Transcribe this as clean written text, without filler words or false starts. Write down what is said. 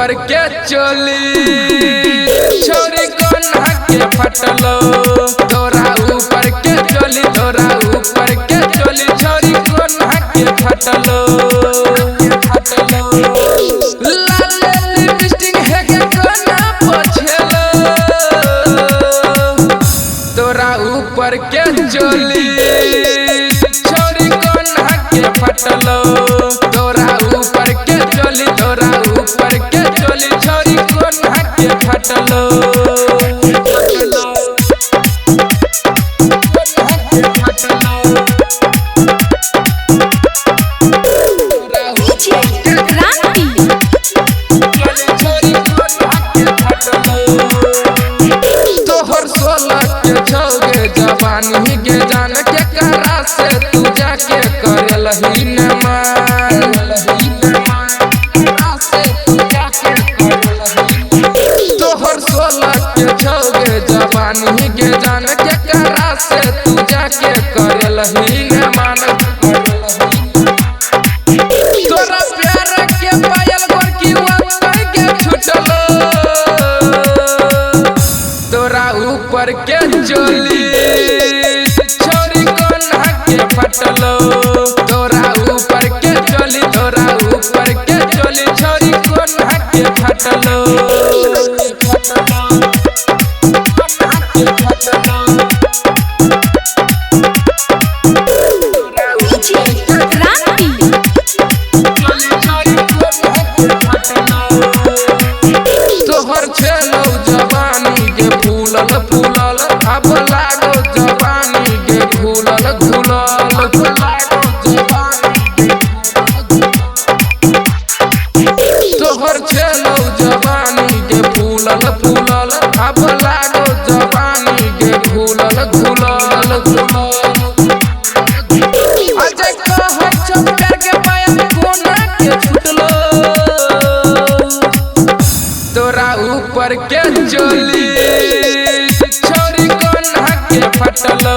ऊपर के चोली छोरी कोना के फटलो तोरा ऊपर के चोली तोरा ऊपर के चोली छोरी कोना के फटलो लाल लिपस्टिक है के कोना पोछलो तोरा ऊपर के चोली छोरी कोना के फटलो तोरा ऊपर के चोली तोरा ऊपर के चोली छोरी कोना के फटलो तोहर 16 के छौगे जवानी के जान के करा से तू जाके करलही न मान तोहर 16 के छौगे जवानी के जान के करा से तू जाके करलही न मान तोरा प्यार के पायल गोरकी वंतर के छुटलो तोरा ऊपर के चोली छोरी कोना के फटलो तोरा ऊपर के चोली तोरा ऊपर के चोली छोरी कोना के फटलो तोहर छेलो जवानी के फूलल फूलल अब लागो जवानी के घूलल घूलल तोहर छेलो जवानी के फूलल फूलल अब लागो जवानी के घूलल घूलल अजय कहै छौ प्यार के पायल कोना के छुटलो तोरा ऊपर के चोली छोरी कोना के फटलो।